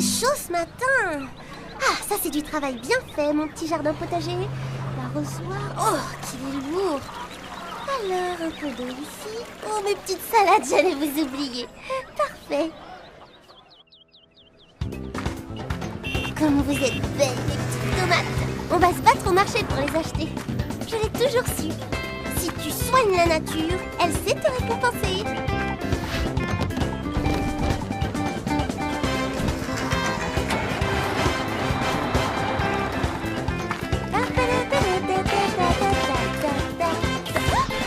fait chaud ce matin. Ah, ça c'est du travail bien fait, mon petit jardin potager. L'arrosoir, oh, qu'il est lourd. Alors, un peu d'eau ici. Oh, mes petites salades, j'allais vous oublier. Parfait. Comme vous êtes belles, mes petites tomates. On va se battre au marché pour les acheter. Je l'ai toujours su. Si tu soignes la nature, elle sait te récompenser.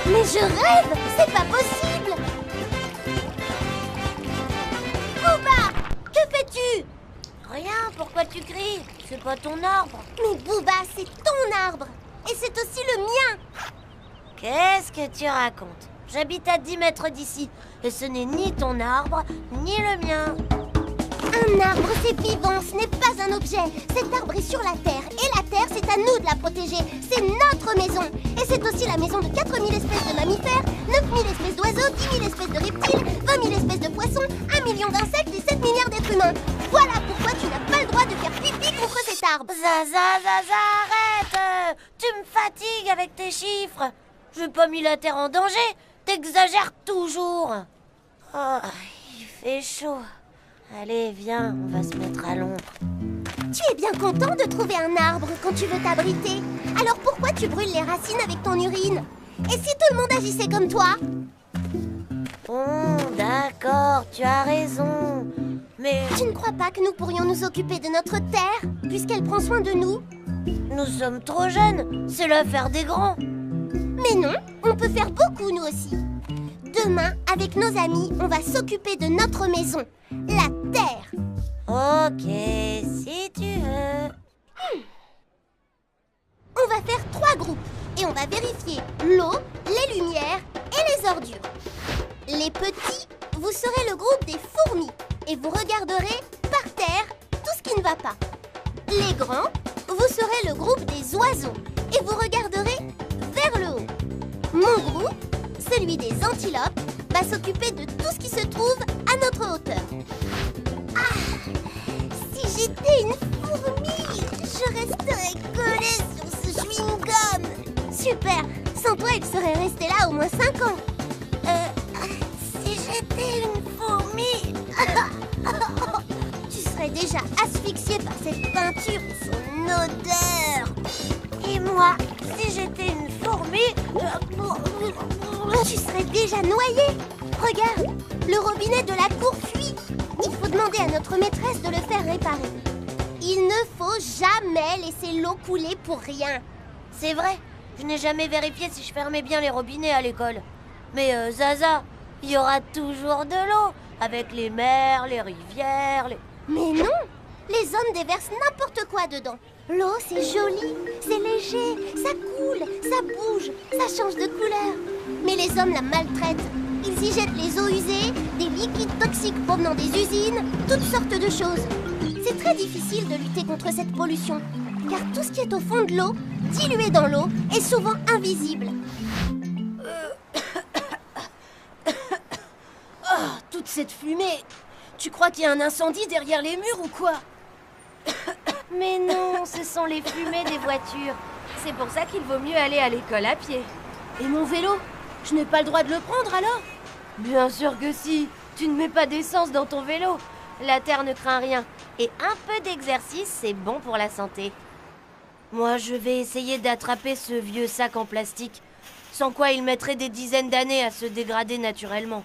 Mais je rêve! C'est pas possible! Booba! Que fais-tu? Rien, pourquoi tu cries? C'est pas ton arbre. Mais Booba, c'est ton arbre! Et c'est aussi le mien! Qu'est-ce que tu racontes? J'habite à 10 mètres d'ici, et ce n'est ni ton arbre, ni le mien. Un arbre, c'est vivant, ce n'est pas un objet. Cet arbre est sur la terre, et la terre, c'est à nous de la protéger. C'est notre maison. Et c'est aussi la maison de 4000 espèces de mammifères, 9000 espèces d'oiseaux, 10 000 espèces de reptiles, 20 000 espèces de poissons, 1 million d'insectes et 7 milliards d'êtres humains. Voilà pourquoi tu n'as pas le droit de faire pipi contre cet arbre. Zaza, arrête! Tu me fatigues avec tes chiffres. Je n'ai pas mis la terre en danger. T'exagères toujours. Oh, il fait chaud. Allez, viens, on va se mettre à l'ombre. Tu es bien content de trouver un arbre quand tu veux t'abriter. Alors pourquoi tu brûles les racines avec ton urine? Et si tout le monde agissait comme toi? Bon, d'accord, tu as raison. Mais Tu ne crois pas que nous pourrions nous occuper de notre terre, puisqu'elle prend soin de nous? nous sommes trop jeunes. C'est l'affaire des grands. Mais non, on peut faire beaucoup nous aussi. Demain, avec nos amis, on va s'occuper de notre maison, la terre. Ok, si tu veux. On va faire 3 groupes et on va vérifier l'eau, les lumières et les ordures. Les petits, vous serez le groupe des fourmis et vous regarderez par terre tout ce qui ne va pas. Les grands, vous serez le groupe des oiseaux et vous regarderez vers le haut. Mon groupe, celui des antilopes, va s'occuper de tout ce qui se trouve à notre hauteur. Ah, si j'étais une fourmi, je resterais collée sur ce chewing-gum. Super, sans toi, il serait resté là au moins 5 ans. Si j'étais une fourmi. Tu serais déjà asphyxié par cette peinture et son odeur. Et moi, si j'étais une fourmi. Tu serais déjà noyé. Regarde, le robinet de la cour fuit. Il faut demander à notre maîtresse de le faire réparer. Il ne faut jamais laisser l'eau couler pour rien. C'est vrai, je n'ai jamais vérifié si je fermais bien les robinets à l'école. Mais Zaza, il y aura toujours de l'eau, avec les mers, les rivières, Mais non, les hommes déversent n'importe quoi dedans. L'eau, c'est joli, c'est léger, ça coule, ça bouge, ça change de couleur. Mais les hommes la maltraitent. Ils y jettent les eaux usées, des liquides toxiques provenant des usines, toutes sortes de choses. C'est très difficile de lutter contre cette pollution, car tout ce qui est au fond de l'eau, dilué dans l'eau, est souvent invisible. Oh, toute cette fumée! Tu crois qu'il y a un incendie derrière les murs ou quoi? Mais non, ce sont les fumées des voitures. C'est pour ça qu'il vaut mieux aller à l'école à pied. Et mon vélo? Je n'ai pas le droit de le prendre alors? Bien sûr que si. Tu ne mets pas d'essence dans ton vélo. La terre ne craint rien. Et un peu d'exercice, c'est bon pour la santé. Moi, je vais essayer d'attraper ce vieux sac en plastique, sans quoi il mettrait des dizaines d'années à se dégrader naturellement.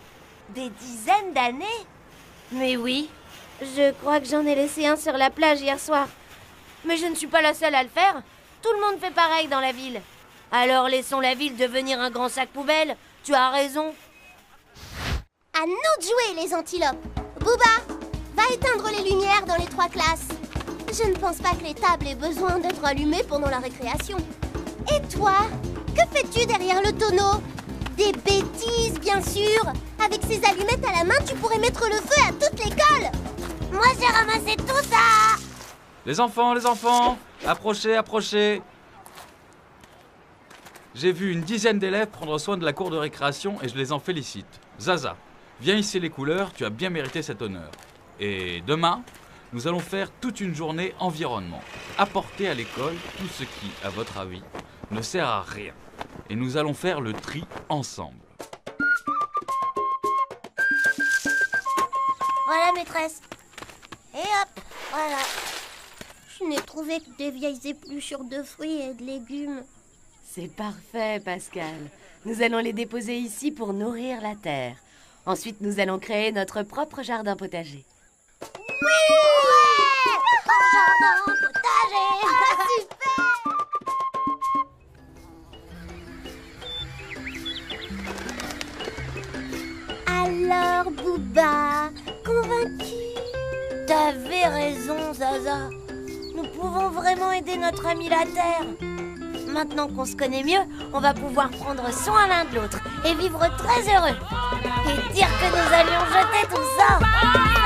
Des dizaines d'années? Mais oui, Je crois que j'en ai laissé un sur la plage hier soir. mais je ne suis pas la seule à le faire. Tout le monde fait pareil dans la ville. Alors laissons la ville devenir un grand sac poubelle. Tu as raison. À nous de jouer, les antilopes. Booba, va éteindre les lumières dans les 3 classes. Je ne pense pas que les tables aient besoin d'être allumées pendant la récréation. Et toi, que fais-tu derrière le tonneau? Des bêtises, bien sûr. Avec ces allumettes à la main, tu pourrais mettre le feu à toute l'école. Moi, j'ai ramassé tout ça. Les enfants, approchez, approchez. J'ai vu une dizaine d'élèves prendre soin de la cour de récréation et je les en félicite. Zaza, viens hisser les couleurs, tu as bien mérité cet honneur. Et demain, nous allons faire toute une journée environnement. Apporter à l'école tout ce qui, à votre avis, ne sert à rien. Et nous allons faire le tri ensemble. Voilà, maîtresse. Et hop, voilà. Je n'ai trouvé que des vieilles épluchures de fruits et de légumes. C'est parfait, Pascal. Nous allons les déposer ici pour nourrir la terre. Ensuite, nous allons créer notre propre jardin potager. Jardin potager. Alors, Booba, convaincu? T'avais raison, Zaza. Nous pouvons vraiment aider notre ami la Terre. Maintenant qu'on se connaît mieux, on va pouvoir prendre soin l'un de l'autre et vivre très heureux. Et dire que nous allions jeter tout ça.